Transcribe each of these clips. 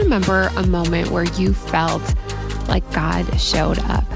remember a moment where you felt like God showed up?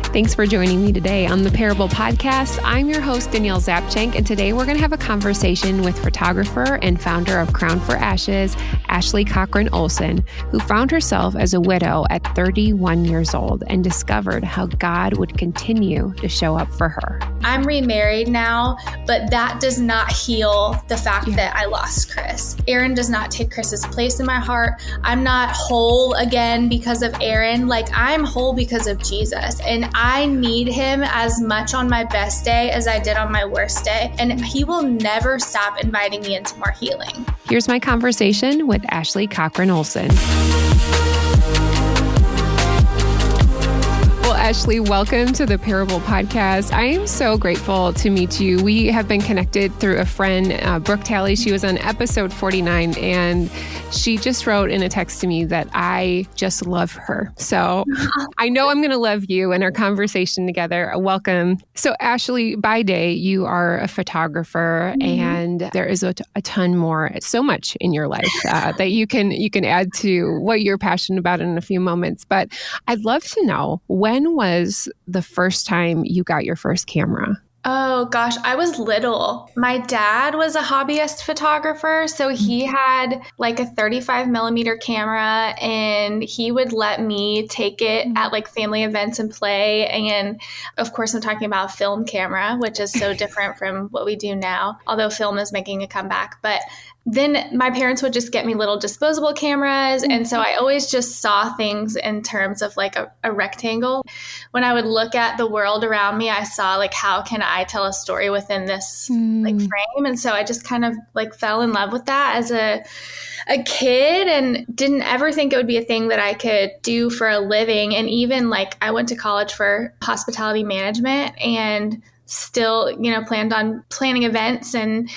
Thanks for joining me today on the Parable Podcast. I'm your host, Danielle Zapchenk, and today we're going to have a conversation with photographer and founder of Crown for Ashes, Ashley Cochrane Olson, who found herself as a widow at 31 years old and discovered how God would continue to show up for her. I'm remarried now, but that does not heal the fact that I lost Chris. Aaron does not take Chris's place in my heart. I'm not whole again because of Aaron. I'm whole because of Jesus. And I need him as much on my best day as I did on my worst day. And he will never stop inviting me into more healing. Here's my conversation with Ashley Cochrane Olson. Ashley, welcome to the Parable Podcast. I am so grateful to meet you. We have been connected through a friend, Brooke Talley. She was on episode 49, and she just wrote in a text to me that I just love her. So I know I'm going to love you and our conversation together. Welcome. So Ashley, by day, you are a photographer, and there is a ton more, so much in your life that you can add to what you're passionate about in a few moments. But I'd love to know, when was the first time you got your first camera? Oh gosh, I was little. My dad was a hobbyist photographer, so he had a 35 millimeter camera, and he would let me take it at family events and play. And of course, I'm talking about a film camera, which is so different from what we do now, although film is making a comeback. But then my parents would just get me little disposable cameras. And so I always just saw things in terms of a rectangle. When I would look at the world around me, I saw how can I tell a story within this frame? And so I just kind of fell in love with that as a kid, and didn't ever think it would be a thing that I could do for a living. And even I went to college for hospitality management, and still, planned on planning events and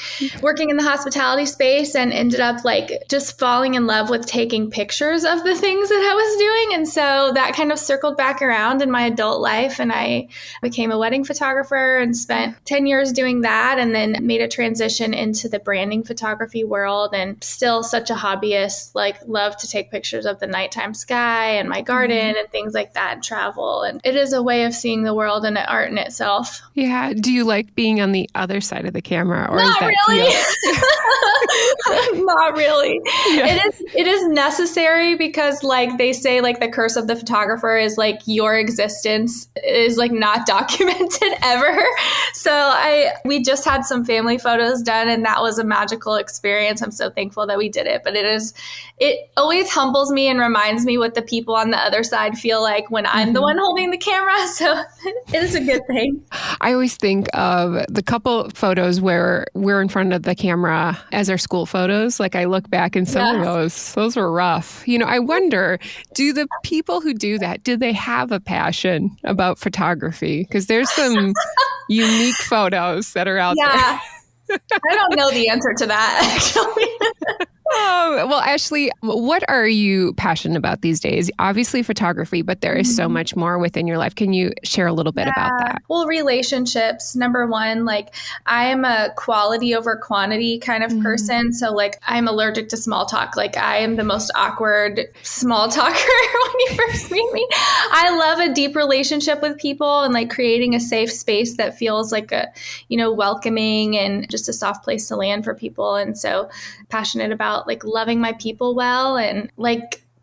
working in the hospitality space, and ended up just falling in love with taking pictures of the things that I was doing. And so that kind of circled back around in my adult life, and I became a wedding photographer and spent 10 years doing that, and then made a transition into the branding photography world, and still such a hobbyist, love to take pictures of the nighttime sky and my garden and things like that, and travel. And it is a way of seeing the world and an art in itself. Yeah. Do you like being on the other side of the camera, or Not is that really? Not really. Yeah. It is necessary because they say the curse of the photographer is your existence is not documented ever. So we just had some family photos done, and that was a magical experience. I'm so thankful that we did it. But it always humbles me and reminds me what the people on the other side feel like when I'm the one holding the camera. So it is a good thing. I always think of the couple photos where we're in front of the camera as our school photos. I look back, and some of those were rough. I wonder, do the people who do that, do they have a passion about photography? Because there's some unique photos that are out there. I don't know the answer to that, actually. Well, Ashley, what are you passionate about these days? Obviously photography, but there is so much more within your life. Can you share a little bit about that? Well, relationships, number one. I am a quality over quantity kind of person. So I'm allergic to small talk. I am the most awkward small talker when you first meet me. I love a deep relationship with people, and creating a safe space that feels welcoming and just a soft place to land for people. And so passionate about loving my people well, and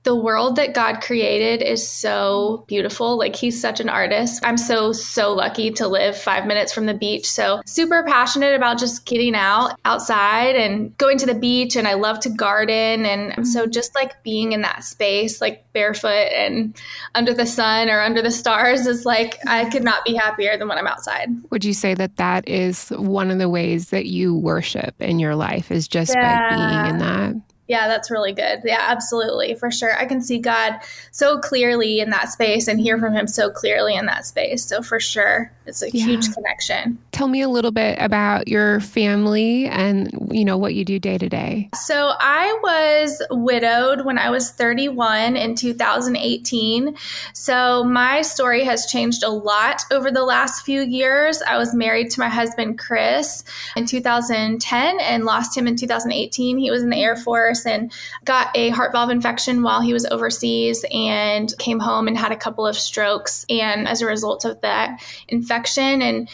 the world that God created is so beautiful. He's such an artist. I'm so lucky to live 5 minutes from the beach. So super passionate about just getting outside and going to the beach. And I love to garden. And so just being in that space, barefoot and under the sun or under the stars is I could not be happier than when I'm outside. Would you say that is one of the ways that you worship in your life, is just by being in that? Yeah, that's really good. Yeah, absolutely. For sure. I can see God so clearly in that space and hear from him so clearly in that space. So for sure, it's a huge connection. Tell me a little bit about your family and, what you do day to day. So I was widowed when I was 31 in 2018. So my story has changed a lot over the last few years. I was married to my husband, Chris, in 2010 and lost him in 2018. He was in the Air Force. Force and got a heart valve infection while he was overseas and came home and had a couple of strokes. And as a result of that infection, and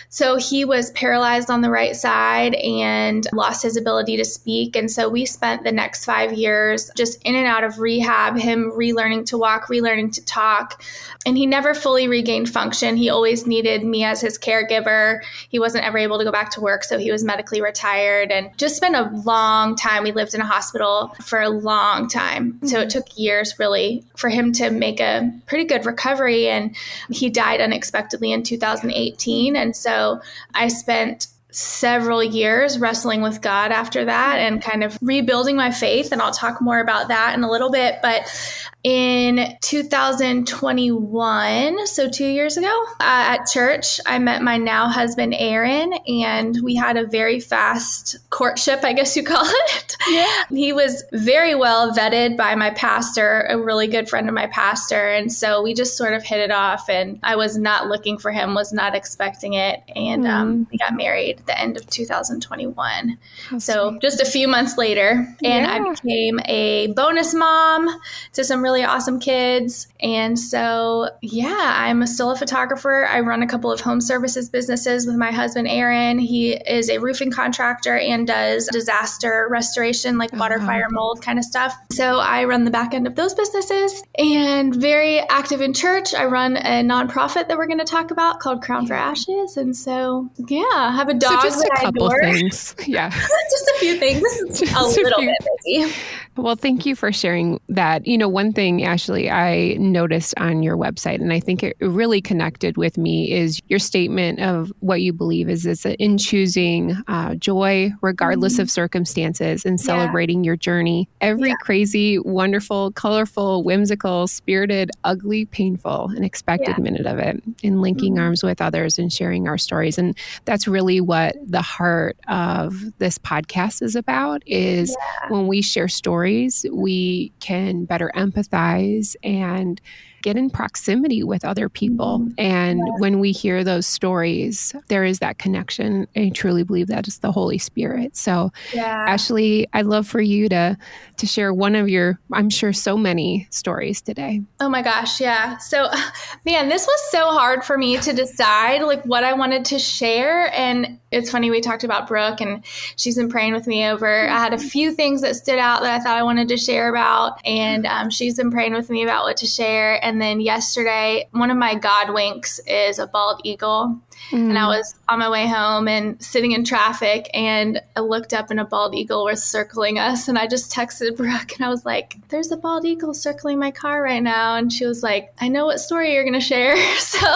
so he was paralyzed on the right side and lost his ability to speak. And so we spent the next 5 years just in and out of rehab, him relearning to walk, relearning to talk. And he never fully regained function. He always needed me as his caregiver. He wasn't ever able to go back to work, so he was medically retired. And just spent a long time. We lived in a hospital for a long time. So it took years really for him to make a pretty good recovery. And he died unexpectedly in 2018. And so I spent several years wrestling with God after that and kind of rebuilding my faith. And I'll talk more about that in a little bit. But in 2021, so 2 years ago, at church, I met my now husband, Aaron, and we had a very fast courtship, I guess you call it. Yeah. He was very well vetted by my pastor, a really good friend of my pastor. And so we just sort of hit it off, and I was not looking for him, was not expecting it. And we got married at the end of 2021. So sweet. Just a few months later, and I became a bonus mom to some really awesome kids. And so, I'm still a photographer. I run a couple of home services businesses with my husband, Aaron. He is a roofing contractor and does disaster restoration, like water, fire, mold kind of stuff. So I run the back end of those businesses and very active in church. I run a nonprofit that we're going to talk about called Crown for Ashes. And so, I have a dog just that a couple I adore. Things. Yeah. Just a few things. This is a little bit busy. Well, thank you for sharing that. You know, one thing, Ashley, I noticed on your website, and I think it really connected with me, is your statement of what you believe is in choosing joy, regardless of circumstances, and celebrating your journey. Every crazy, wonderful, colorful, whimsical, spirited, ugly, painful, and expected minute of it, in linking arms with others and sharing our stories. And that's really what the heart of this podcast is about, is when we share stories, we can better empathize and get in proximity with other people. And when we hear those stories, there is that connection. I truly believe that is the Holy Spirit. So Ashley, I'd love for you to share one of your, I'm sure, so many stories today. Oh my gosh. Yeah. So, man, this was so hard for me to decide like what I wanted to share. And it's funny, we talked about Brooke and she's been praying with me over, I had a few things that stood out that I thought I wanted to share about. And she's been praying with me about what to share. And then yesterday, one of my God winks is a bald eagle. And I was on my way home and sitting in traffic, and I looked up and a bald eagle was circling us. And I just texted Brooke and I was like, there's a bald eagle circling my car right now. And she was like, I know what story you're going to share. So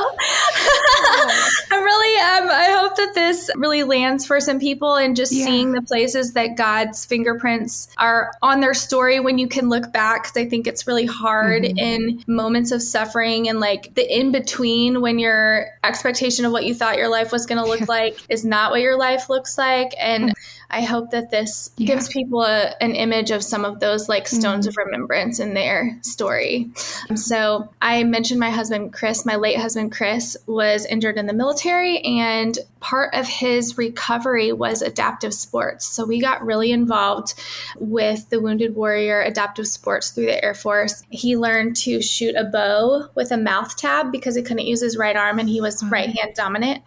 I hope that this really lands for some people, and just seeing the places that God's fingerprints are on their story when you can look back. Because I think it's really hard in moments of suffering and like the in between, when your expectation of what you thought your life was going to look like is not what your life looks like. And I hope that this gives people an image of some of those like stones of remembrance in their story. So I mentioned my husband, Chris, my late husband, Chris, was injured in the military, and part of his recovery was adaptive sports. So we got really involved with the Wounded Warrior adaptive sports through the Air Force. He learned to shoot a bow with a mouth tab because he couldn't use his right arm and he was right hand dominant.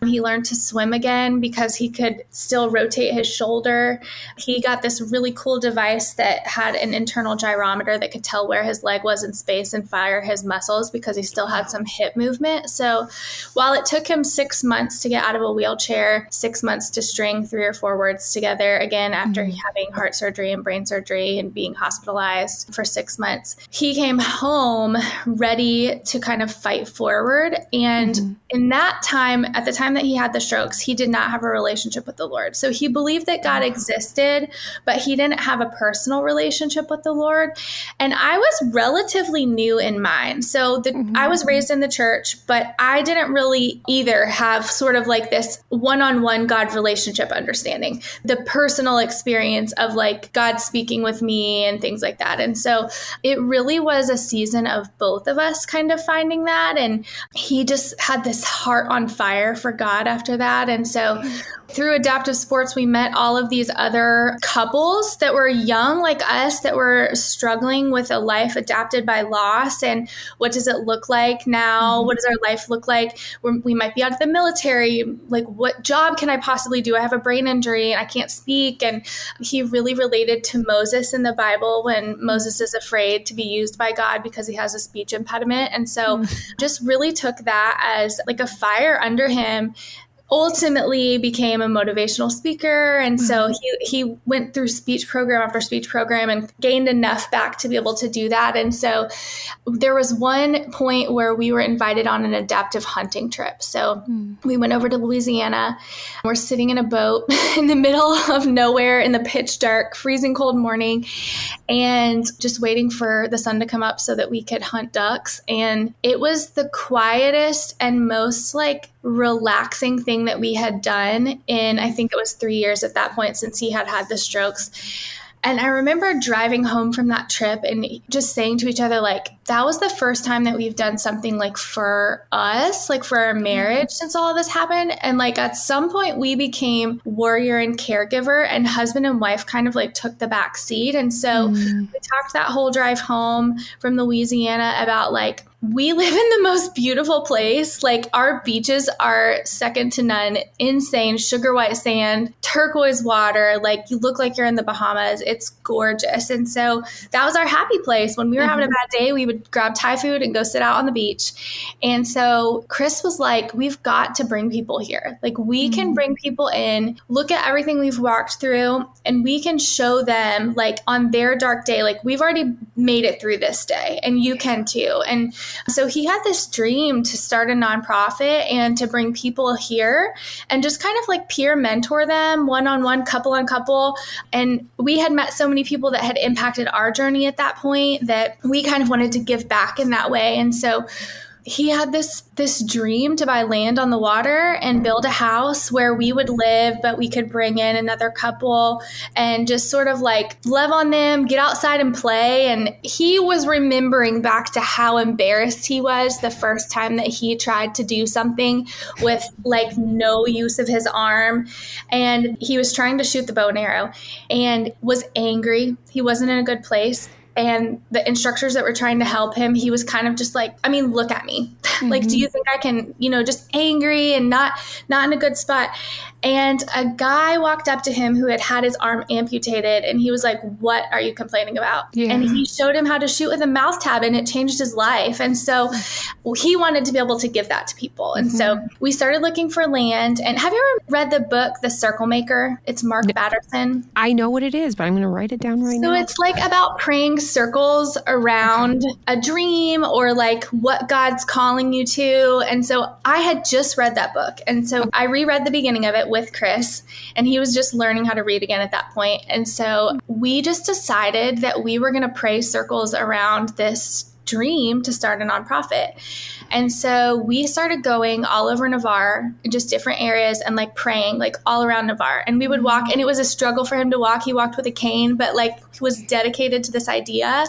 He learned to swim again because he could still rotate his shoulder. He got this really cool device that had an internal gyrometer that could tell where his leg was in space and fire his muscles because he still had some hip movement. So while it took him 6 months to get out of a wheelchair, 6 months to string 3 or 4 words together again after having heart surgery and brain surgery and being hospitalized for 6 months, he came home ready to kind of fight forward. And in that time, at the time that he had the strokes, he did not have a relationship with the Lord. So he believed that God existed, but he didn't have a personal relationship with the Lord. And I was relatively new in mine. So I was raised in the church, but I didn't really either have sort of like this one-on-one God relationship understanding, the personal experience of like God speaking with me and things like that. And so it really was a season of both of us kind of finding that. And he just had this heart on fire for God after that. And so through adaptive sports, we met all of these other couples that were young like us that were struggling with a life adapted by loss. And what does it look like now? What does our life look like? We might be out of the military. Like, what job can I possibly do? I have a brain injury and I can't speak. And he really related to Moses in the Bible when Moses is afraid to be used by God because he has a speech impediment. And so just really took that as like a fire under him. Ultimately became a motivational speaker. And so he went through speech program after speech program and gained enough back to be able to do that. And so there was one point where we were invited on an adaptive hunting trip. So we went over to Louisiana. We're sitting in a boat in the middle of nowhere in the pitch dark, freezing cold morning, and just waiting for the sun to come up so that we could hunt ducks. And it was the quietest and most like relaxing thing that we had done in, I think it was 3 years at that point since he had had the strokes. And I remember driving home from that trip and just saying to each other, like, that was the first time that we've done something like for us, like for our marriage since all of this happened. And like at some point we became warrior and caregiver, and husband and wife kind of like took the back seat. And so we talked that whole drive home from Louisiana about like, we live in the most beautiful place. Like our beaches are second to none, insane, sugar white sand, turquoise water. Like you look like you're in the Bahamas. It's gorgeous. And so that was our happy place. When we were having a bad day, we would grab Thai food and go sit out on the beach. And so Chris was like, we've got to bring people here. Like we can bring people in, look at everything we've walked through, and we can show them like on their dark day, like we've already made it through this day and you can too. And so he had this dream to start a nonprofit and to bring people here and just kind of like peer mentor them one-on-one, couple on couple. And we had met so many people that had impacted our journey at that point that we kind of wanted to give back in that way. And so he had this dream to buy land on the water and build a house where we would live, but we could bring in another couple and just sort of like love on them, get outside and play. And he was remembering back to how embarrassed he was the first time that he tried to do something with like no use of his arm. And he was trying to shoot the bow and arrow and was angry. He wasn't in a good place. And the instructors that were trying to help him, he was kind of just like, I mean, look at me. Like, do you think I can, just angry and not in a good spot? And a guy walked up to him who had his arm amputated, and he was like, what are you complaining about? Yeah. And he showed him how to shoot with a mouth tab, and it changed his life. And so he wanted to be able to give that to people. And so we started looking for land. And have you ever read the book, The Circle Maker? It's Mark Batterson. I know what it is, but I'm going to write it down right now. So it's like about praying circles around a dream or like what God's calling you to. And so I had just read that book. And so I reread the beginning of it with Chris, and he was just learning how to read again at that point. And so we just decided that we were going to pray circles around this dream to start a nonprofit. And so we started going all over Navarre, just different areas, and like praying like all around Navarre. And we would walk, and it was a struggle for him to walk. He walked with a cane, but like was dedicated to this idea.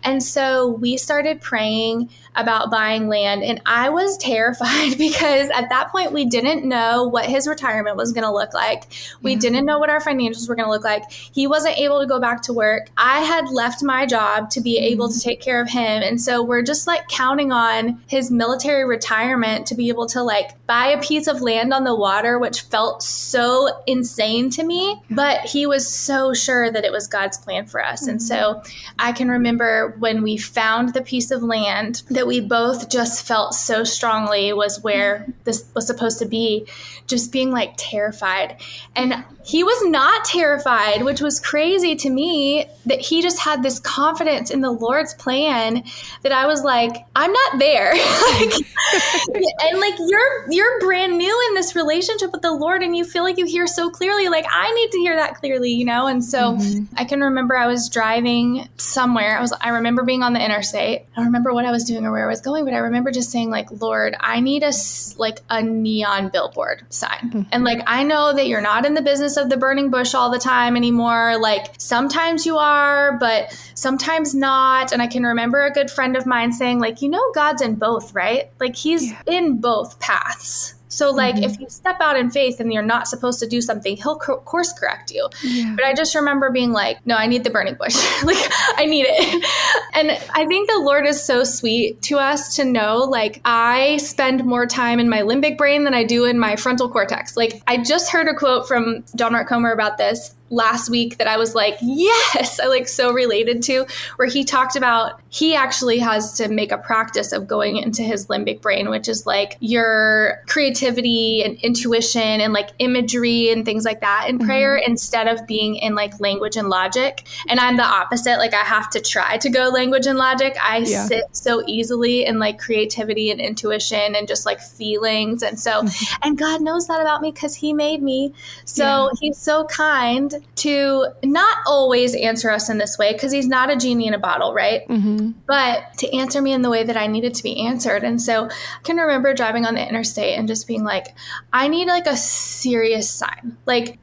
And so we started praying about buying land. And I was terrified because at that point we didn't know what his retirement was going to look like. We didn't know what our financials were going to look like. He wasn't able to go back to work. I had left my job to be able to take care of him. And so we're just like counting on his military retirement to be able to like buy a piece of land on the water, which felt so insane to me. But he was so sure that it was God's plan for us. And so I can remember when we found the piece of land that we both just felt so strongly was where this was supposed to be, just being like terrified. And he was not terrified, which was crazy to me, that he just had this confidence in the Lord's plan that I was like, I'm not there. And like, you're brand new in this relationship with the Lord, and you feel like you hear so clearly, like I need to hear that clearly, And so I can remember I was driving somewhere. I remember being on the interstate. I don't remember what I was doing or where I was going, but I remember just saying like, Lord, I need a neon billboard sign. And like, I know that you're not in the business of the burning bush all the time anymore. Like sometimes you are, but sometimes not. And I can remember a good friend of mine saying like, God's in both, right? Like he's in both paths. So like if you step out in faith and you're not supposed to do something, he'll course correct you. Yeah. But I just remember being like, no, I need the burning bush. Like I need it. And I think the Lord is so sweet to us to know, like, I spend more time in my limbic brain than I do in my frontal cortex. Like I just heard a quote from John Mark Comer about this last week that I was like, yes, I like so related to, where he talked about he actually has to make a practice of going into his limbic brain, which is like your creativity and intuition and like imagery and things like that in prayer, instead of being in like language and logic. And I'm the opposite. Like I have to try to go language and logic. I sit so easily in like creativity and intuition and just like feelings. And so, and God knows that about me because he made me. So he's so kind to not always answer us in this way, because he's not a genie in a bottle, right? But to answer me in the way that I needed to be answered. And so I can remember driving on the interstate and just being like, I need like a serious sign. Like,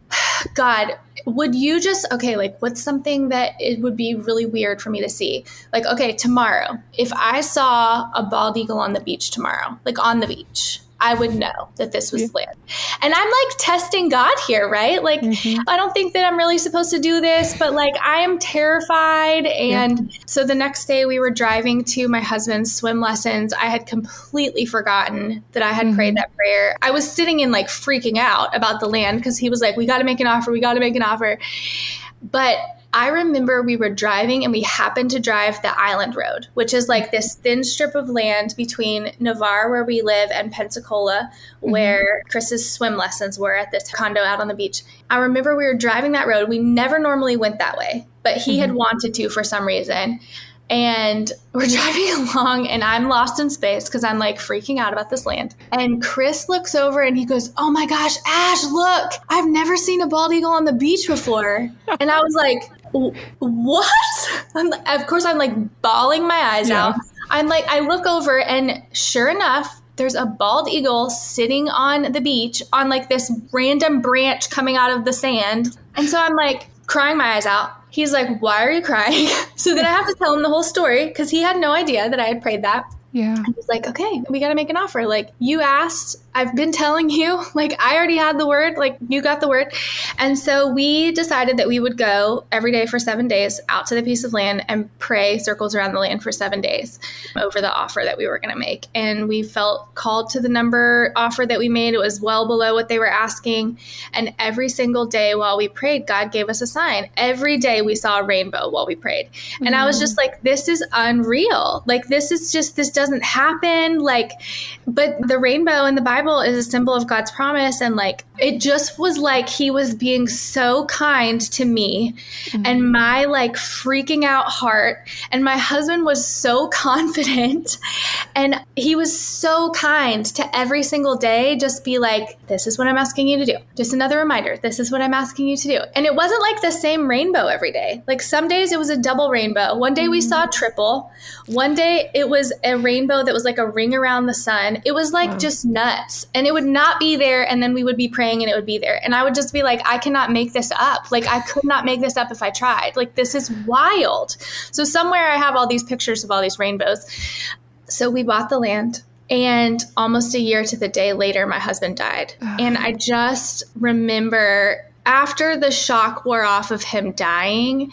God, would you just, okay, like what's something that it would be really weird for me to see? Like, okay, tomorrow, if I saw a bald eagle on the beach tomorrow, like on the beach, I would know that this was land. And I'm like testing God here, right? Like, I don't think that I'm really supposed to do this, but like I am terrified. And so the next day we were driving to my husband's swim lessons. I had completely forgotten that I had prayed that prayer. I was sitting in like freaking out about the land because he was like, we got to make an offer. We got to make an offer. But I remember we were driving and we happened to drive the island road, which is like this thin strip of land between Navarre, where we live, and Pensacola, where Chris's swim lessons were at this condo out on the beach. I remember we were driving that road. We never normally went that way, but he had wanted to for some reason. And we're driving along and I'm lost in space because I'm like freaking out about this land. And Chris looks over and he goes, oh my gosh, Ash, look, I've never seen a bald eagle on the beach before. And I was like, what? Of course, I'm like bawling my eyes out. I'm like, I look over and sure enough, there's a bald eagle sitting on the beach on like this random branch coming out of the sand. And so I'm like crying my eyes out. He's like, why are you crying? So then I have to tell him the whole story because he had no idea that I had prayed that. Yeah. And he's like, okay, we got to make an offer. Like you asked, I've been telling you, like I already had the word, like you got the word. And so we decided that we would go every day for 7 days out to the piece of land and pray circles around the land for 7 days over the offer that we were going to make. And we felt called to the number offer that we made. It was well below what they were asking. And every single day while we prayed, God gave us a sign. Every day we saw a rainbow while we prayed. And I was just like, this is unreal. Like, this doesn't happen. Like, but the rainbow in the Bible is a symbol of God's promise. And like, it just was like he was being so kind to me and my like freaking out heart. And my husband was so confident and he was so kind to every single day. Just be like, this is what I'm asking you to do. Just another reminder. This is what I'm asking you to do. And it wasn't like the same rainbow every day. Like some days it was a double rainbow. One day we saw triple. One day it was a rainbow that was like a ring around the sun. It was like just nuts. And it would not be there. And then we would be praying and it would be there. And I would just be like, I cannot make this up. Like I could not make this up if I tried. Like this is wild. So somewhere I have all these pictures of all these rainbows. So we bought the land. And almost a year to the day later, my husband died. And I just remember after the shock wore off of him dying,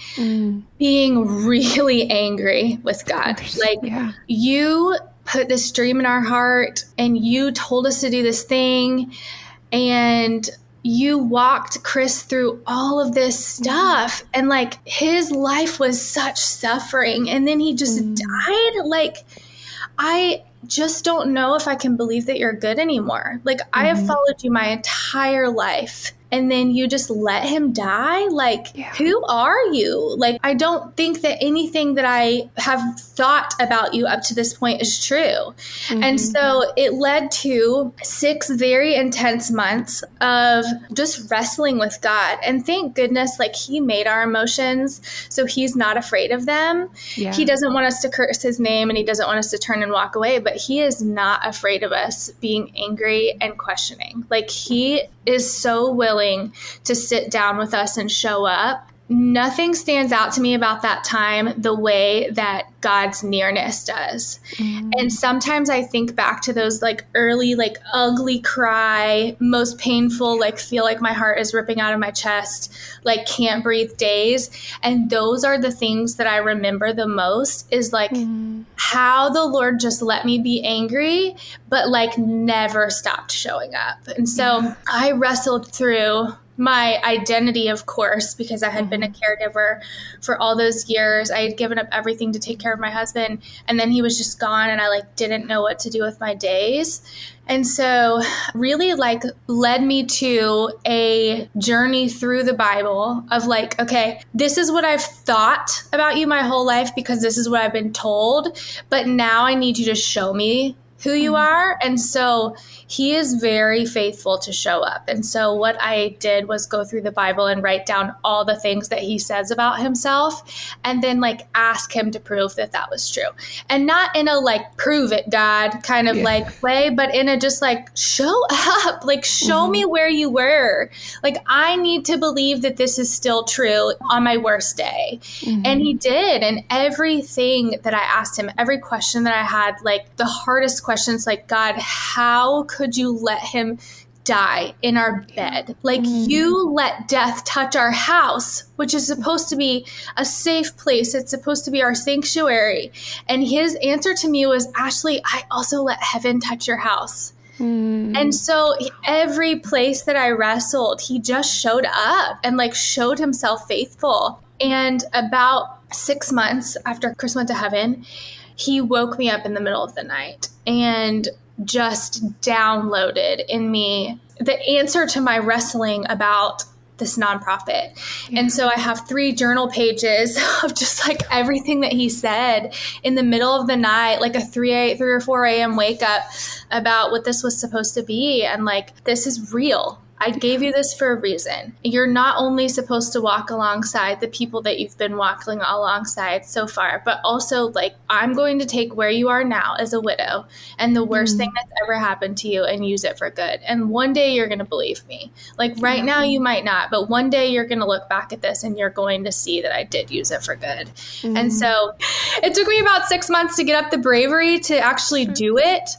being really angry with God. Like, you put this dream in our heart and you told us to do this thing and you walked Chris through all of this stuff and like his life was such suffering and then he just died. Like, I just don't know if I can believe that you're good anymore. Like I have followed you my entire life. And then you just let him die? Like, who are you? Like, I don't think that anything that I have thought about you up to this point is true. And so it led to 6 very intense months of just wrestling with God. And thank goodness, like, he made our emotions, so he's not afraid of them. He doesn't want us to curse his name, and he doesn't want us to turn and walk away, but he is not afraid of us being angry and questioning. Like, he is so willing to sit down with us and show up nothing stands out to me about that time the way that God's nearness does. And sometimes I think back to those like early, like ugly cry, most painful, like feel like my heart is ripping out of my chest, like can't breathe days. And those are the things that I remember the most, is like how the Lord just let me be angry, but like never stopped showing up. And so I wrestled through my identity, of course, because I had been a caregiver for all those years. I had given up everything to take care of my husband, and then he was just gone, and I like didn't know what to do with my days. And so really like led me to a journey through the Bible of like, okay, this is what I've thought about you my whole life because this is what I've been told, but now I need you to show me who you are. And so he is very faithful to show up. And so what I did was go through the Bible and write down all the things that he says about himself, and then like ask him to prove that that was true. And not in a like, prove it, God kind of like way, but in a just like, show up, like show me where you were. Like, I need to believe that this is still true on my worst day. And he did. And everything that I asked him, every question that I had, like the hardest questions, like, God, how could you let him die in our bed? Like, you let death touch our house, which is supposed to be a safe place. It's supposed to be our sanctuary. And his answer to me was, Ashley, I also let heaven touch your house. And so every place that I wrestled, he just showed up and like showed himself faithful. And about 6 months after Chris went to heaven, he woke me up in the middle of the night and just downloaded in me the answer to my wrestling about this nonprofit. And so I have 3 journal pages of just like everything that he said in the middle of the night, like a 3 or 4 a.m. wake up about what this was supposed to be. And like, this is real. I gave you this for a reason. You're not only supposed to walk alongside the people that you've been walking alongside so far, but also like, I'm going to take where you are now as a widow and the worst thing that's ever happened to you and use it for good. And one day you're going to believe me. Like right now you might not, but one day you're going to look back at this and you're going to see that I did use it for good. And so it took me about 6 months to get up the bravery to actually do it.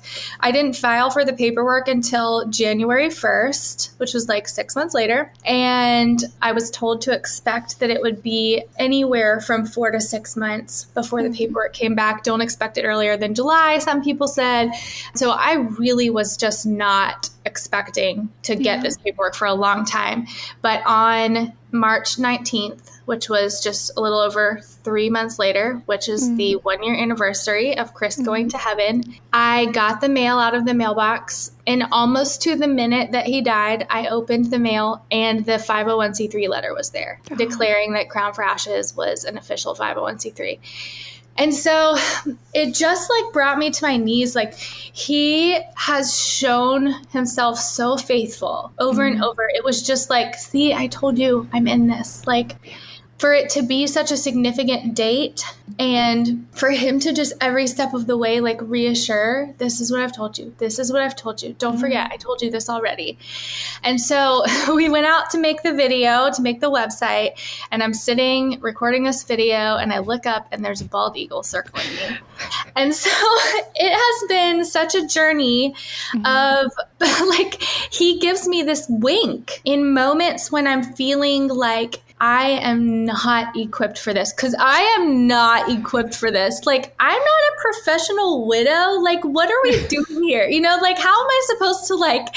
I didn't file for the paperwork until January 1st, which was like 6 months later. And I was told to expect that it would be anywhere from 4 to 6 months before the paperwork came back. Don't expect it earlier than July, some people said. So I really was just not expecting to get this paperwork for a long time. But on March 19th, which was just a little over 3 months later, which is the 1-year anniversary of Chris going to heaven, I got the mail out of the mailbox. And almost to the minute that he died, I opened the mail and the 501c3 letter was there, declaring that Crown for Ashes was an official 501c3. And so it just like brought me to my knees. Like, he has shown himself so faithful over and over. It was just like, see, I told you I'm in this. Like, for it to be such a significant date and for him to just every step of the way, like reassure, this is what I've told you. This is what I've told you. Don't forget, I told you this already. And so we went out to make the video, to make the website, and I'm sitting recording this video and I look up and there's a bald eagle circling me. And so it has been such a journey of like, he gives me this wink in moments when I'm feeling like I am not equipped for this, because I am not equipped for this. Like, I'm not a professional widow. Like, what are we doing here? You know, like, how am I supposed to like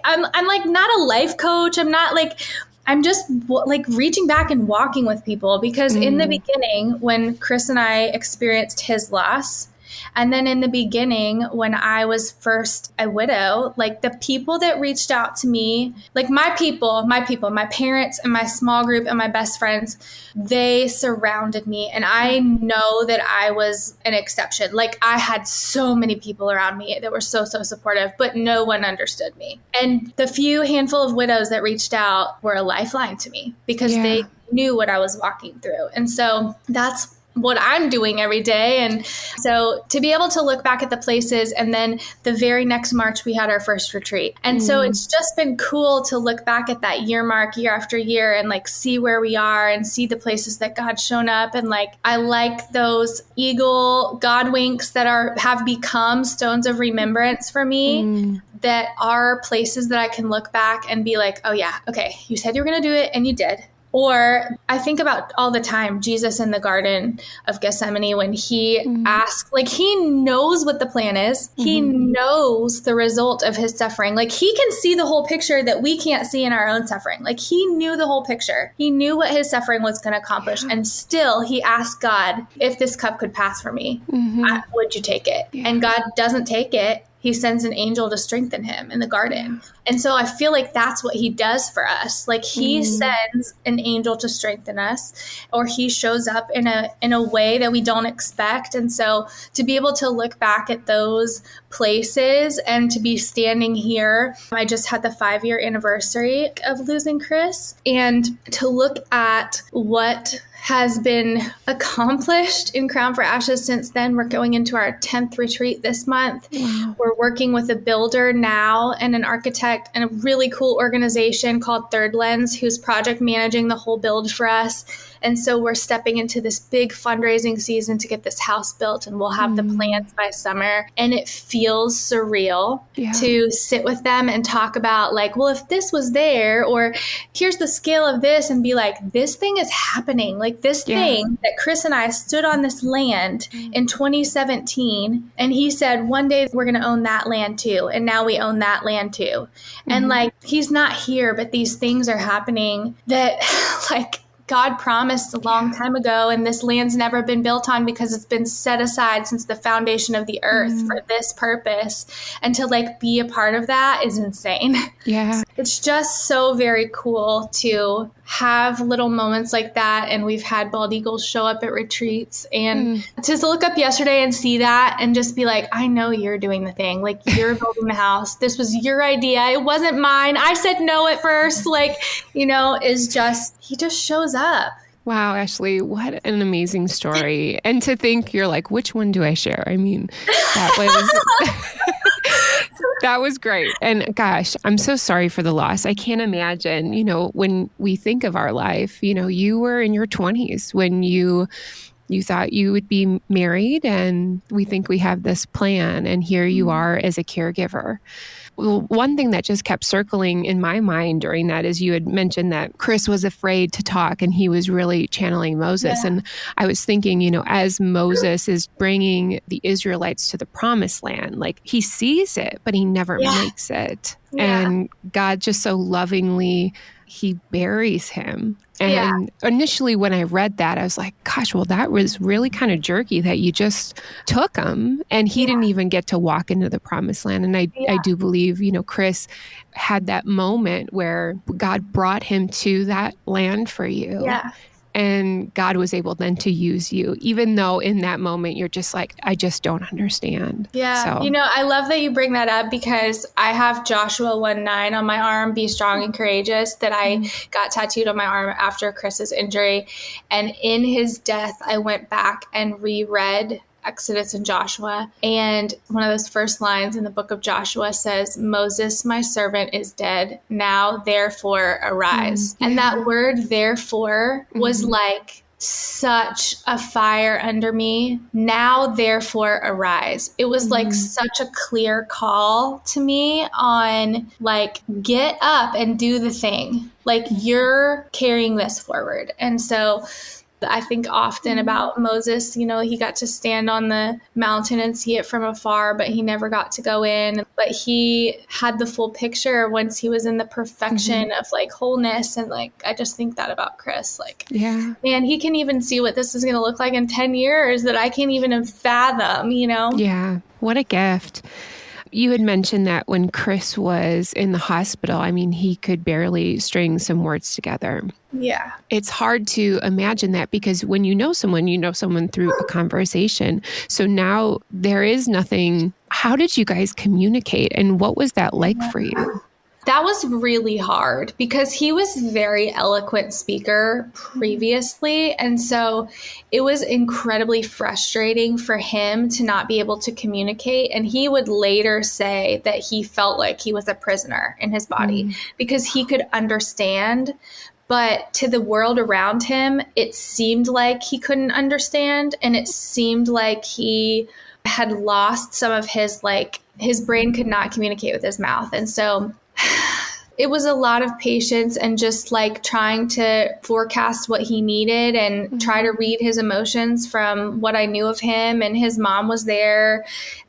I'm like not a life coach. I'm not like, I'm just like reaching back and walking with people, because in the beginning, when Chris and I experienced his loss, and then in the beginning, when I was first a widow, like the people that reached out to me, like my parents and my small group and my best friends, they surrounded me. And I know that I was an exception. Like, I had so many people around me that were so supportive, but no one understood me. And the few handful of widows that reached out were a lifeline to me, because they knew what I was walking through. And so that's what I'm doing every day. And so to be able to look back at the places, and then the very next March, we had our first retreat. And so it's just been cool to look back at that year mark year after year and like see where we are and see the places that God's shown up. And like, I like those eagle God winks that have become stones of remembrance for me, that are places that I can look back and be like, oh yeah, okay, you said you were going to do it and you did. Or I think about all the time Jesus in the Garden of Gethsemane when he asked, like, he knows what the plan is. He knows the result of his suffering. Like, he can see the whole picture that we can't see in our own suffering. Like, he knew the whole picture. He knew what his suffering was going to accomplish. And still he asked God, if this cup could pass for me, would you take it? Yeah. And God doesn't take it. He sends an angel to strengthen him in the garden. And so I feel like that's what he does for us. Like, he sends an angel to strengthen us, or he shows up in a way that we don't expect. And so to be able to look back at those places and to be standing here, I just had the 5-year anniversary of losing Chris, and to look at what has been accomplished in Crown for Ashes since then. We're going into our 10th retreat this month. Wow. We're working with a builder now and an architect and a really cool organization called Third Lens, who's project managing the whole build for us. And so we're stepping into this big fundraising season to get this house built, and we'll have the plans by summer. And it feels surreal to sit with them and talk about, like, well, if this was there, or here's the scale of this, and be like, this thing is happening. Like, this thing that Chris and I stood on this land in 2017, and he said, one day we're going to own that land too. And now we own that land too. And like, he's not here, but these things are happening that like God promised a long time ago, and this land's never been built on because it's been set aside since the foundation of the earth for this purpose. And to like be a part of that is insane. Yeah. It's just so very cool to have little moments like that. And we've had bald eagles show up at retreats, and to look up yesterday and see that and just be like, I know you're doing the thing. Like, you're building the house. This was your idea. It wasn't mine. I said no at first. Like, you know, is just, he just shows up. Wow, Ashley, what an amazing story. And to think you're like, which one do I share? I mean, that was that was great. And gosh, I'm so sorry for the loss. I can't imagine, you know, when we think of our life, you know, you were in your 20s when you thought you would be married, and we think we have this plan, and here you are as a caregiver. Well, one thing that just kept circling in my mind during that is you had mentioned that Chris was afraid to talk, and he was really channeling Moses. Yeah. And I was thinking, you know, as Moses is bringing the Israelites to the promised land, like, he sees it, but he never makes it. Yeah. And God just so lovingly, he buries him. And initially when I read that, I was like, gosh, well, that was really kind of jerky that you just took him, and he didn't even get to walk into the promised land. And I do believe, you know, Chris had that moment where God brought him to that land for you. Yeah. And God was able then to use you, even though in that moment you're just like, I just don't understand. Yeah. So. You know, I love that you bring that up, because I have Joshua 1:9 on my arm, be strong and courageous, that I got tattooed on my arm after Chris's injury. And in his death, I went back and reread Exodus and Joshua. And one of those first lines in the book of Joshua says, Moses, my servant, is dead. Now, therefore, arise. And that word, therefore, was like such a fire under me. Now, therefore, arise. It was like such a clear call to me on, like, get up and do the thing. Like, you're carrying this forward. And so I think often about Moses, you know, he got to stand on the mountain and see it from afar, but he never got to go in. But he had the full picture once he was in the perfection of like wholeness. And like, I just think that about Chris, like, man, he can even see what this is going to look like in 10 years that I can't even fathom, you know? Yeah. What a gift. You had mentioned that when Chris was in the hospital, I mean, he could barely string some words together. Yeah. It's hard to imagine that, because when you know someone through a conversation. So now there is nothing. How did you guys communicate, and what was that like for you? That was really hard because he was a very eloquent speaker previously. And so it was incredibly frustrating for him to not be able to communicate. And he would later say that he felt like he was a prisoner in his body because he could understand. But to the world around him, it seemed like he couldn't understand. And it seemed like he had lost some of his brain could not communicate with his mouth. And so it was a lot of patience and just like trying to forecast what he needed and try to read his emotions from what I knew of him. And his mom was there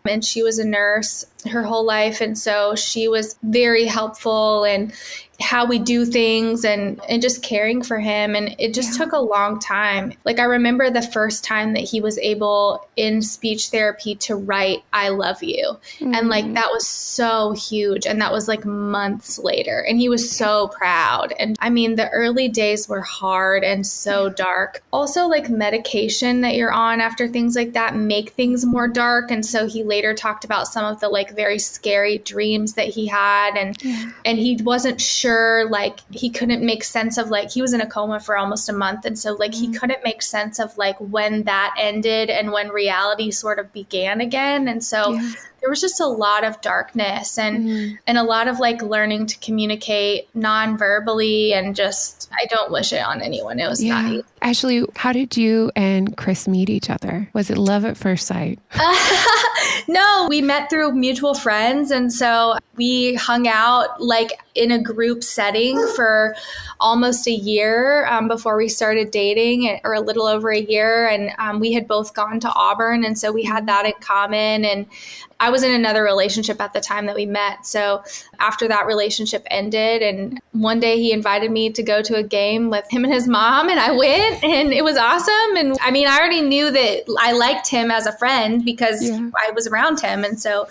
and she was a nurse her whole life. And so she was very helpful and how we do things and just caring for him. And it just took a long time. Like I remember the first time that he was able in speech therapy to write, "I love you." And like, that was so huge. And that was like months later. And he was so proud. And I mean, the early days were hard and so dark. Also like medication that you're on after things like that make things more dark. And so he later talked about some of the like very scary dreams that he had. And he wasn't sure, like he couldn't make sense of like, he was in a coma for almost a month. And so like, he couldn't make sense of like when that ended and when reality sort of began again. And so there was just a lot of darkness and a lot of like learning to communicate non-verbally and just, I don't wish it on anyone. It was not easy. Ashley, how did you and Chris meet each other? Was it love at first sight? No, we met through mutual friends. And so we hung out like in a group setting for almost a year before we started dating, or a little over a year. And we had both gone to Auburn. And so we had that in common. And I was in another relationship at the time that we met. So after that relationship ended, and one day he invited me to go to a game with him and his mom, and I went, and it was awesome. And I mean, I already knew that I liked him as a friend because I was around him. And so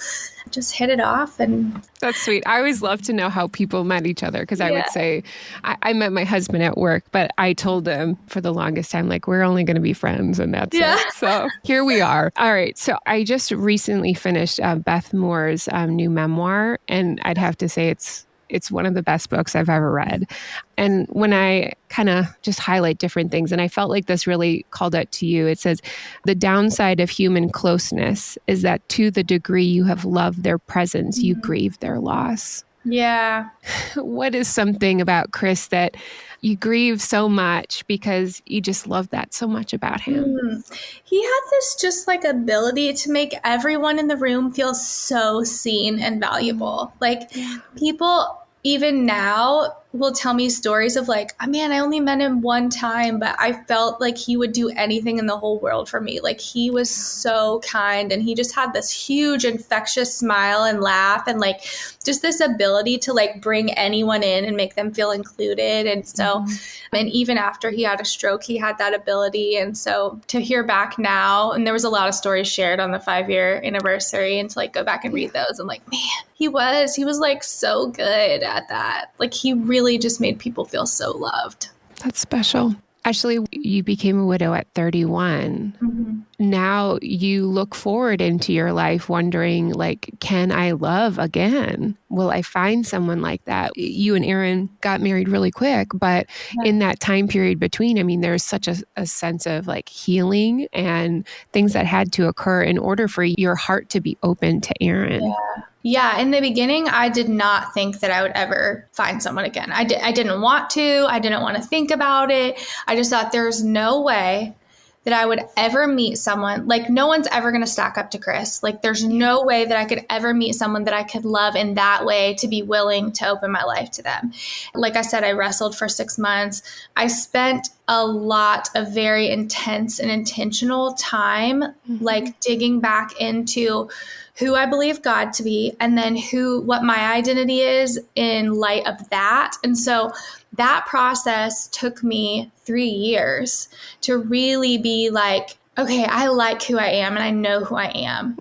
just hit it off. And that's sweet. I always love to know how people met each other because I would say I met my husband at work, but I told him for the longest time, like, we're only going to be friends and that's it. So here we are. All right. So I just recently finished Beth Moore's new memoir, and I'd have to say it's one of the best books I've ever read. And when I kind of just highlight different things, and I felt like this really called out to you, it says, the downside of human closeness is that to the degree you have loved their presence, you grieve their loss. Yeah. What is something about Chris that you grieve so much because you just love that so much about him? He had this just like ability to make everyone in the room feel so seen and valuable. Like people even now will tell me stories of like, oh, man, I only met him one time, but I felt like he would do anything in the whole world for me. Like he was so kind, and he just had this huge infectious smile and laugh, and like just this ability to like bring anyone in and make them feel included. And so, and even after he had a stroke, he had that ability. And so to hear back now, and there was a lot of stories shared on the 5-year anniversary, and to like go back and read those, I'm like, man, he was like so good at that. Like he really just made people feel so loved. That's special. Ashley, you became a widow at 31. Now you look forward into your life wondering, like, can I love again? Will I find someone like that? You and Aaron got married really quick, but in that time period between, I mean, there's such a sense of like healing and things that had to occur in order for your heart to be open to Aaron. Yeah. In the beginning, I did not think that I would ever find someone again. I didn't want to. I didn't want to think about it. I just thought there's no way that I would ever meet someone. Like no one's ever going to stack up to Chris. Like there's no way that I could ever meet someone that I could love in that way, to be willing to open my life to them. Like I said, I wrestled for 6 months. I spent a lot of very intense and intentional time, like digging back into who I believe God to be, and then what my identity is in light of that. And so that process took me 3 years to really be like okay, I like who I am and I know who I am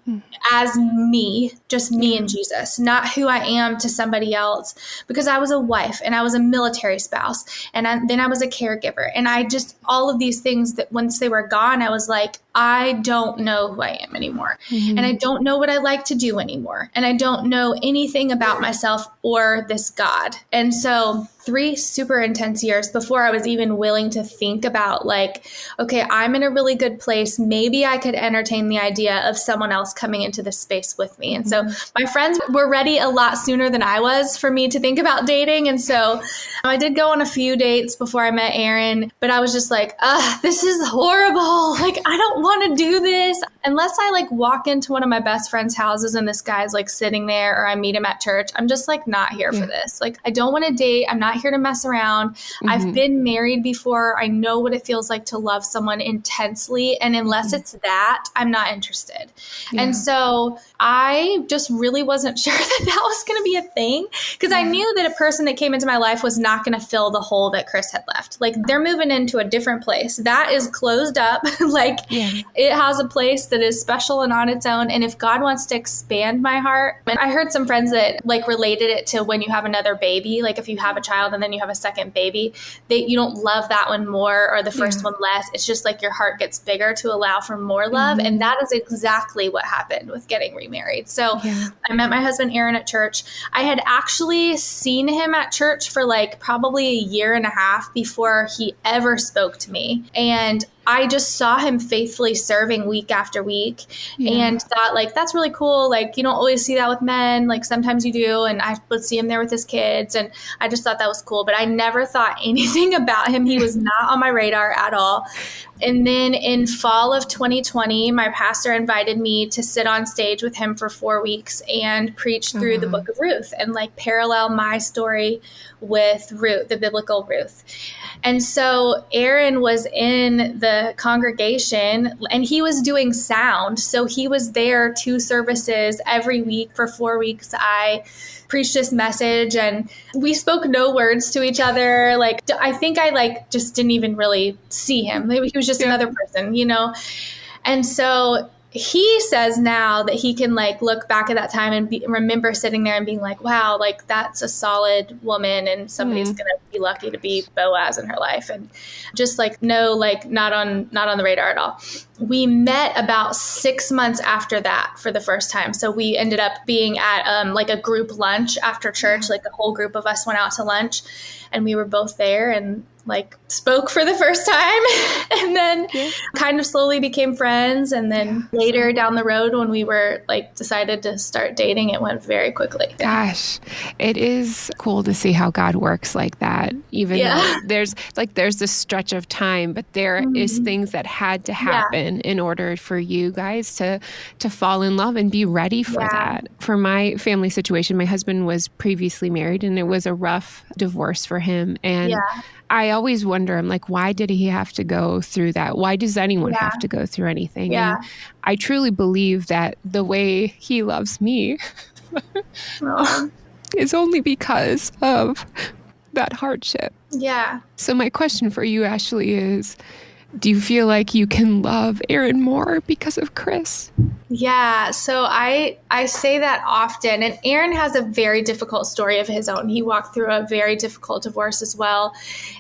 as me, just me and Jesus, not who I am to somebody else, because I was a wife and I was a military spouse and then I was a caregiver, and I just, all of these things that once they were gone, I was like, I don't know who I am anymore. And I don't know what I like to do anymore. And I don't know anything about myself or this God. And so 3 super intense years before I was even willing to think about like, okay, I'm in a really good place. Maybe I could entertain the idea of someone else coming into this space with me. And so my friends were ready a lot sooner than I was for me to think about dating. And so I did go on a few dates before I met Aaron, but I was just like, this is horrible. Like, I don't want to do this unless I like walk into one of my best friend's houses and this guy's like sitting there, or I meet him at church. I'm just like not here for this. Like, I don't want to date. I'm not here to mess around. I've been married before. I know what it feels like to love someone intensely. And unless it's that, I'm not interested. And so I just really wasn't sure that was going to be a thing, because I knew that a person that came into my life was not going to fill the hole that Chris had left. Like, they're moving into a different place that is closed up. Like, it has a place that is special and on its own. And if God wants to expand my heart, and I heard some friends that like related it to when you have another baby, like if you have a child and then you have a second baby, you don't love that one more or the first one less. It's just like your heart gets bigger to allow for more love. And that is exactly what happened with getting remarried. So I met my husband, Aaron, at church. I had actually seen him at church for like probably a year and a half before he ever spoke to me. And I just saw him faithfully serving week after week and thought like, that's really cool. Like, you don't always see that with men. Like, sometimes you do. And I would see him there with his kids. And I just thought that was cool. But I never thought anything about him. He was not on my radar at all. And then in fall of 2020, my pastor invited me to sit on stage with him for 4 weeks and preach through the book of Ruth and like parallel my story with Ruth, the biblical Ruth. And so Aaron was in the congregation and he was doing sound. So he was there 2 services every week for 4 weeks. I preached this message and we spoke no words to each other. Like, I think I like just didn't even really see him. Maybe he was just another person, you know? And so he says now that he can like look back at that time and remember sitting there and being like, wow, like that's a solid woman and somebody's going to be lucky to be Boaz in her life. And just like, no, like not on the radar at all. We met about 6 months after that for the first time. So we ended up being at like a group lunch after church, like a whole group of us went out to lunch and we were both there and like spoke for the first time and then kind of slowly became friends. And then later down the road when we were like decided to start dating, it went very quickly. Gosh, it is cool to see how God works like that. Even though there's this stretch of time, but there is things that had to happen in order for you guys to fall in love and be ready for that. For my family situation, my husband was previously married and it was a rough divorce for him. And I always wonder, I'm like, why did he have to go through that? Why does anyone have to go through anything? And I truly believe that the way he loves me is only because of that hardship. Yeah. So my question for you, Ashley, is, do you feel like you can love Aaron more because of Chris? Yeah, so I say that often, and Aaron has a very difficult story of his own. He walked through a very difficult divorce as well.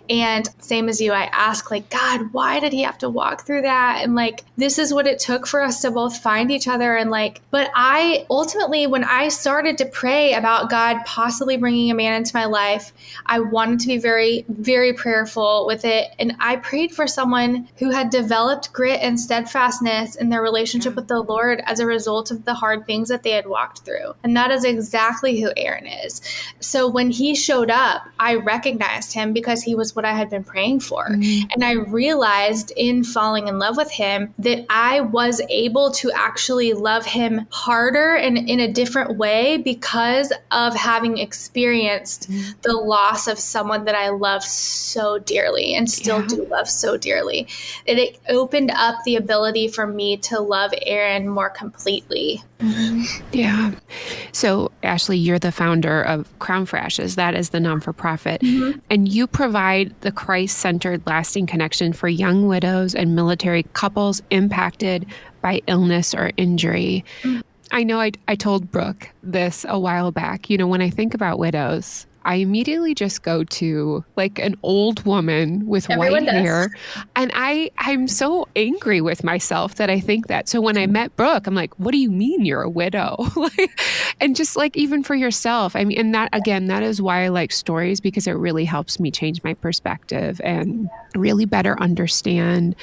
And same as you, I ask like, God, why did he have to walk through that? And like, this is what it took for us to both find each other. And like, but I ultimately, when I started to pray about God possibly bringing a man into my life, I wanted to be very, very prayerful with it. And I prayed for someone who had developed grit and steadfastness in their relationship with the Lord as a result of the hard things that they had walked through. And that is exactly who Aaron is. So when he showed up, I recognized him because he was what I had been praying for. And I realized in falling in love with him that I was able to actually love him harder and in a different way because of having experienced the loss of someone that I love so dearly and still do love so dearly. It opened up the ability for me to love Aaron more more completely. Yeah. So, Ashley, you're the founder of Crown for Ashes. That is the non-for-profit. And you provide the Christ-centered lasting connection for young widows and military couples impacted by illness or injury. I know I told Brooke this a while back. You know, when I think about widows, I immediately just go to like an old woman with white hair. And I'm so angry with myself that I think that. So when I met Brooke, I'm like, what do you mean you're a widow? And just like, even for yourself. I mean, and that, again, that is why I like stories, because it really helps me change my perspective and really better understand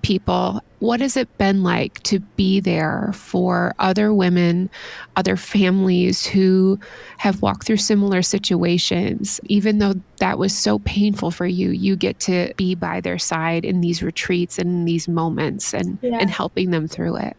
people. What has it been like to be there for other women, other families who have walked through similar situations? Even though that was so painful for you, you get to be by their side in these retreats and in these moments and helping them through it.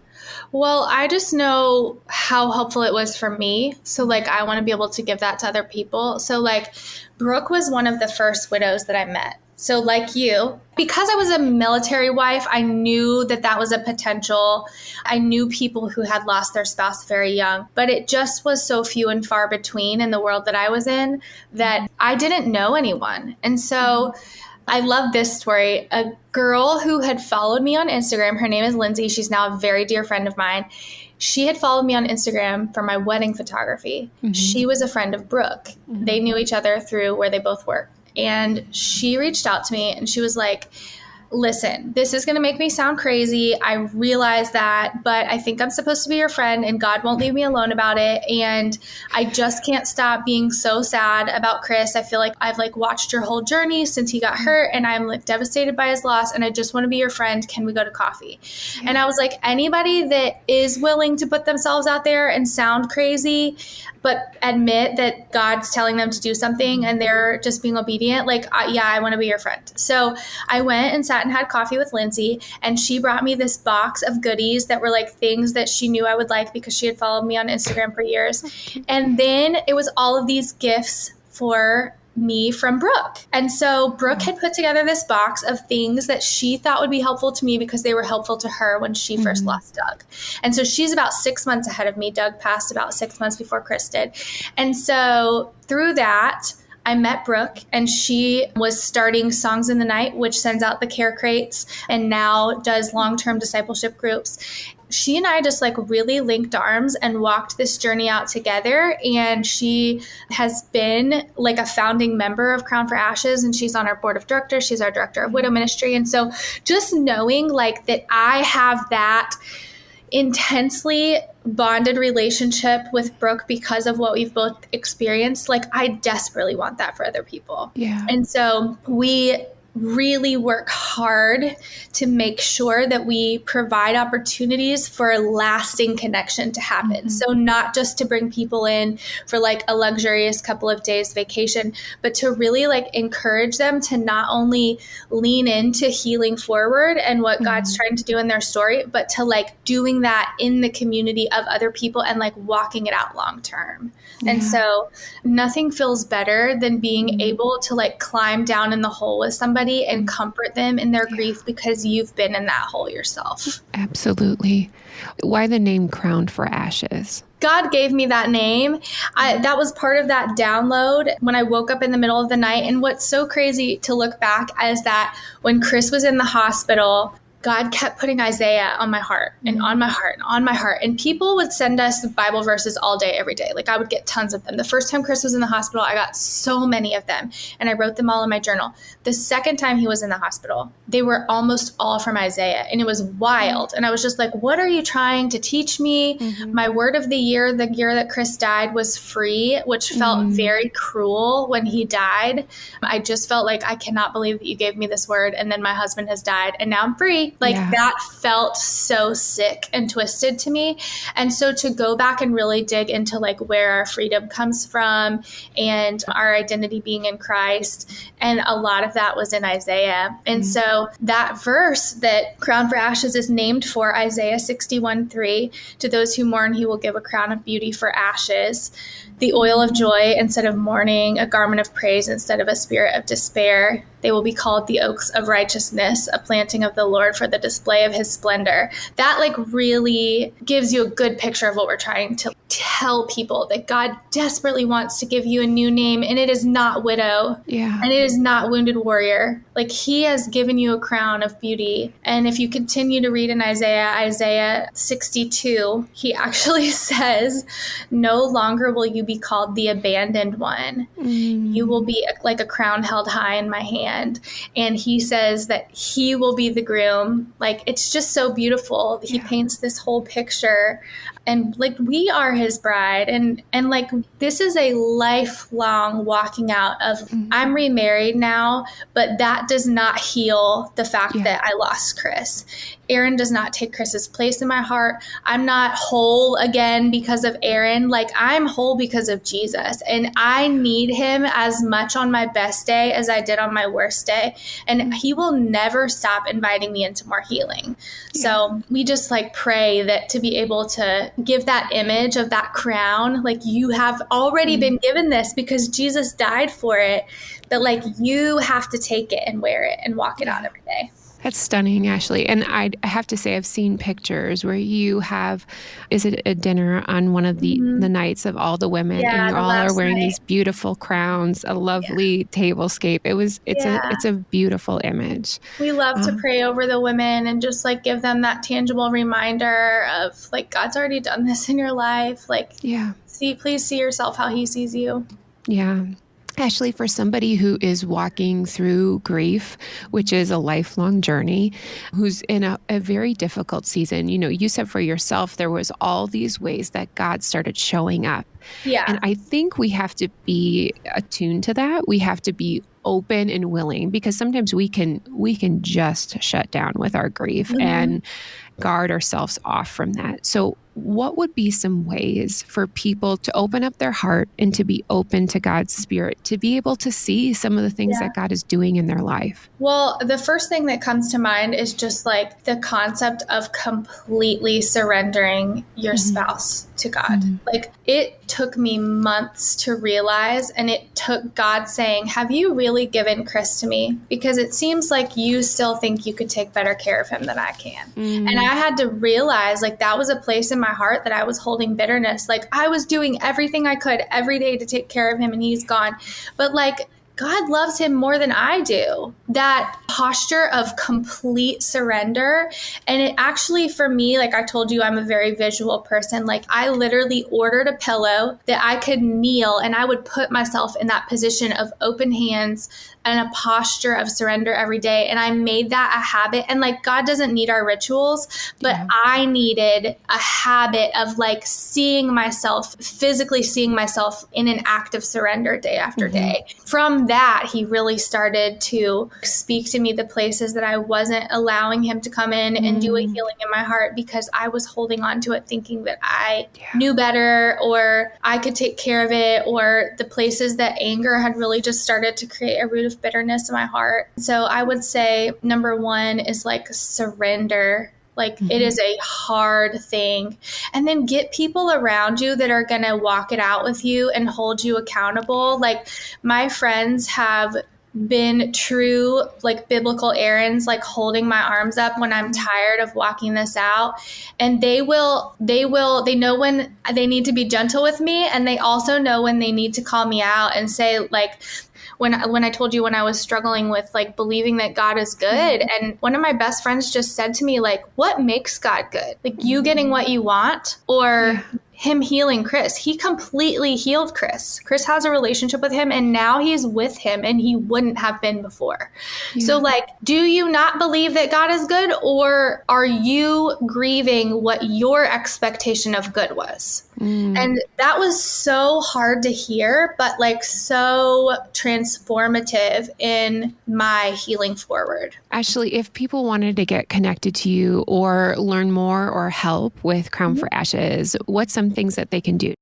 Well, I just know how helpful it was for me. So like, I want to be able to give that to other people. So like, Brooke was one of the first widows that I met. So like you, because I was a military wife, I knew that that was a potential. I knew people who had lost their spouse very young, but it just was so few and far between in the world that I was in that I didn't know anyone. And so I love this story. A girl who had followed me on Instagram, her name is Lindsay. She's now a very dear friend of mine. She had followed me on Instagram for my wedding photography. She was a friend of Brooke. They knew each other through where they both worked. And she reached out to me and she was like, listen, this is going to make me sound crazy. I realize that, but I think I'm supposed to be your friend and God won't leave me alone about it. And I just can't stop being so sad about Chris. I feel like I've like watched your whole journey since he got hurt and I'm like devastated by his loss. And I just want to be your friend. Can we go to coffee? And I was like, anybody that is willing to put themselves out there and sound crazy, but admit that God's telling them to do something and they're just being obedient, like, yeah, I want to be your friend. So I went and sat and had coffee with Lindsay, and she brought me this box of goodies that were like things that she knew I would like because she had followed me on Instagram for years. And then it was all of these gifts for me from Brooke. And so Brooke had put together this box of things that she thought would be helpful to me because they were helpful to her when she first lost Doug. And so she's about 6 months ahead of me. Doug passed about 6 months before Chris did. And so through that, I met Brooke, and she was starting Songs in the Night, which sends out the care crates and now does long-term discipleship groups. She and I just like really linked arms and walked this journey out together. And she has been like a founding member of Crown for Ashes, and she's on our board of directors. She's our director of widow ministry. And so just knowing like that I have that intensely bonded relationship with Brooke because of what we've both experienced, like I desperately want that for other people. Yeah. And so we really work hard to make sure that we provide opportunities for a lasting connection to happen. So not just to bring people in for like a luxurious couple of days vacation, but to really like encourage them to not only lean into healing forward and what God's trying to do in their story, but to like doing that in the community of other people and like walking it out long term. And so nothing feels better than being able to like climb down in the hole with somebody and comfort them in their grief because you've been in that hole yourself. Absolutely. Why the name Crowned for Ashes? God gave me that name. That was part of that download when I woke up in the middle of the night. And what's so crazy to look back is that when Chris was in the hospital, God kept putting Isaiah on my heart and on my heart and on my heart. And people would send us Bible verses all day, every day. Like I would get tons of them. The first time Chris was in the hospital, I got so many of them and I wrote them all in my journal. The second time he was in the hospital, they were almost all from Isaiah, and it was wild. And I was just like, what are you trying to teach me? My word of the year that Chris died, was free, which felt very cruel when he died. I just felt like, I cannot believe that you gave me this word. And then my husband has died and now I'm free. Like that felt so sick and twisted to me. And so to go back and really dig into like where our freedom comes from and our identity being in Christ. And a lot of that was in Isaiah. And so that verse that Crown for Ashes is named for, Isaiah 61:3, to those who mourn, he will give a crown of beauty for ashes, the oil of joy instead of mourning, a garment of praise instead of a spirit of despair. They will be called the oaks of righteousness, a planting of the Lord for the display of his splendor. That like really gives you a good picture of what we're trying to tell people, that God desperately wants to give you a new name, and it is not widow. Yeah. And it is not wounded warrior. Like, he has given you a crown of beauty. And if you continue to read in Isaiah 62, he actually says, no longer will you be called the abandoned one. You will be like a crown held high in my hand. And he says that he will be the groom. Like, it's just so beautiful. He paints this whole picture. And like, we are his bride, and like, this is a lifelong walking out of, I'm remarried now, but that does not heal the fact that I lost Chris. Aaron does not take Chris's place in my heart. I'm not whole again because of Aaron. Like, I'm whole because of Jesus, and I need him as much on my best day as I did on my worst day. And he will never stop inviting me into more healing. So we just like pray that to be able to give that image of that crown, like, you have already been given this because Jesus died for it, that like, you have to take it and wear it and walk it out every day. That's stunning, Ashley. And I have to say, I've seen pictures where you have, is it a dinner on one of the nights of all the women, and you all are wearing these beautiful crowns, a lovely tablescape. It's a beautiful image. We love to pray over the women and just like give them that tangible reminder of like, God's already done this in your life. Like, please see yourself how he sees you. Yeah. Ashley, for somebody who is walking through grief, which is a lifelong journey, who's in a very difficult season, you said for yourself, there was all these ways that God started showing up. Yeah. And I think we have to be attuned to that. We have to be open and willing, because sometimes we can just shut down with our grief and guard ourselves off from that. So what would be some ways for people to open up their heart and to be open to God's Spirit, to be able to see some of the things that God is doing in their life? Well, the first thing that comes to mind is just like the concept of completely surrendering your spouse to God. Like, it took me months to realize, and it took God saying, have you really given Chris to me? Because it seems like you still think you could take better care of him than I can. And I had to realize, like, that was a place in my heart that I was holding bitterness. Like, I was doing everything I could every day to take care of him, and he's gone. But like, God loves him more than I do. That posture of complete surrender. And it actually, for me, like I told you, I'm a very visual person. Like, I literally ordered a pillow that I could kneel, and I would put myself in that position of open hands and a posture of surrender every day. And I made that a habit. And like, God doesn't need our rituals, but I needed a habit of like physically seeing myself in an act of surrender day after day. From that, he really started to speak to me the places that I wasn't allowing him to come in and do a healing in my heart, because I was holding on to it thinking that I knew better, or I could take care of it, or the places that anger had really just started to create a root of bitterness in my heart. So I would say number one is like surrender. Like, it is a hard thing. And then get people around you that are going to walk it out with you and hold you accountable. Like, my friends have been true, like, biblical Aarons, like holding my arms up when I'm tired of walking this out. And they know when they need to be gentle with me. And they also know when they need to call me out and say, like, when I told you when I was struggling with like believing that God is good, and one of my best friends just said to me, like, what makes God good? Like, you getting what you want, or him healing Chris? He completely healed Chris. Chris has a relationship with him, and now he's with him, and he wouldn't have been before. So like, do you not believe that God is good, or are you grieving what your expectation of good was? And that was so hard to hear, but like so transformative in my healing forward. Ashley, if people wanted to get connected to you or learn more or help with Crown for Ashes, what's some things that they can do?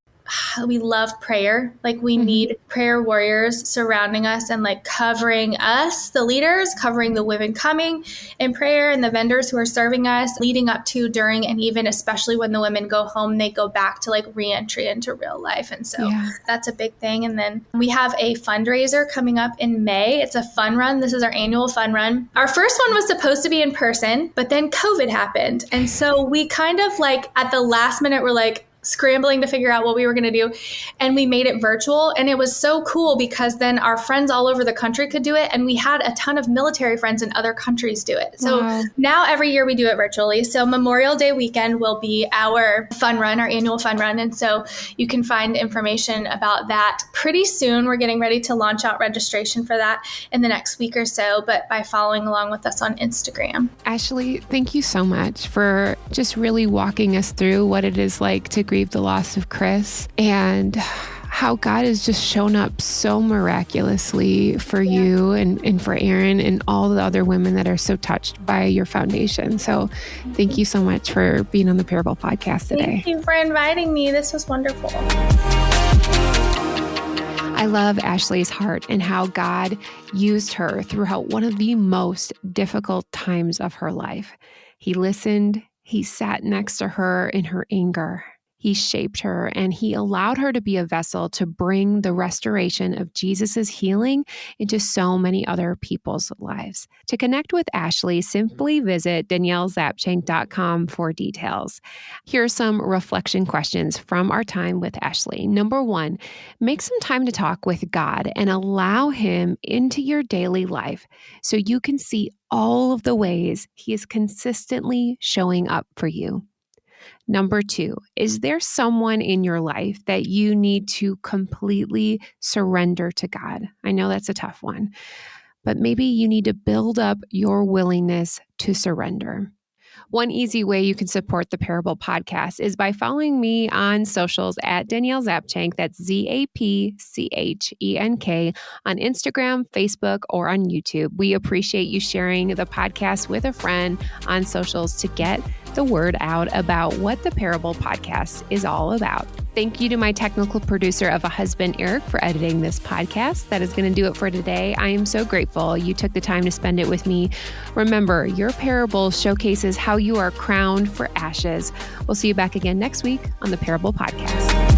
we love prayer. Like we need prayer warriors surrounding us and like covering us, the leaders, covering the women coming in prayer and the vendors who are serving us leading up to, during, and even especially when the women go home, they go back to like reentry into real life. And so that's a big thing. And then we have a fundraiser coming up in May. It's a fun run. This is our annual fun run. Our first one was supposed to be in person, but then COVID happened. And so we kind of like at the last minute, we're like, scrambling to figure out what we were going to do. And we made it virtual. And it was so cool because then our friends all over the country could do it. And we had a ton of military friends in other countries do it. So now every year we do it virtually. So Memorial Day weekend will be our fun run, our annual fun run. And so you can find information about that pretty soon. We're getting ready to launch out registration for that in the next week or so, but by following along with us on Instagram. Ashley, thank you so much for just really walking us through what it is like to grieve the loss of Chris and how God has just shown up so miraculously for you and for Erin and all the other women that are so touched by your foundation. So thank you so much for being on the Parable Podcast today. Thank you for inviting me. This was wonderful. I love Ashley's heart and how God used her throughout one of the most difficult times of her life. He listened, he sat next to her in her anger. He shaped her and he allowed her to be a vessel to bring the restoration of Jesus's healing into so many other people's lives. To connect with Ashley, simply visit daniellezapchenk.com for details. Here are some reflection questions from our time with Ashley. Number 1, make some time to talk with God and allow him into your daily life so you can see all of the ways he is consistently showing up for you. Number 2, is there someone in your life that you need to completely surrender to God? I know that's a tough one, but maybe you need to build up your willingness to surrender. One easy way you can support the Parable Podcast is by following me on socials at Danielle Zapchenk, that's Zapchenk, on Instagram, Facebook, or on YouTube. We appreciate you sharing the podcast with a friend on socials to get the word out about what the Parable Podcast is all about. Thank you to my technical producer of a husband, Eric, for editing this podcast. That is going to do it for today. I am so grateful you took the time to spend it with me. Remember, your parable showcases how you are crowned for ashes. We'll see you back again next week on the Parable Podcast.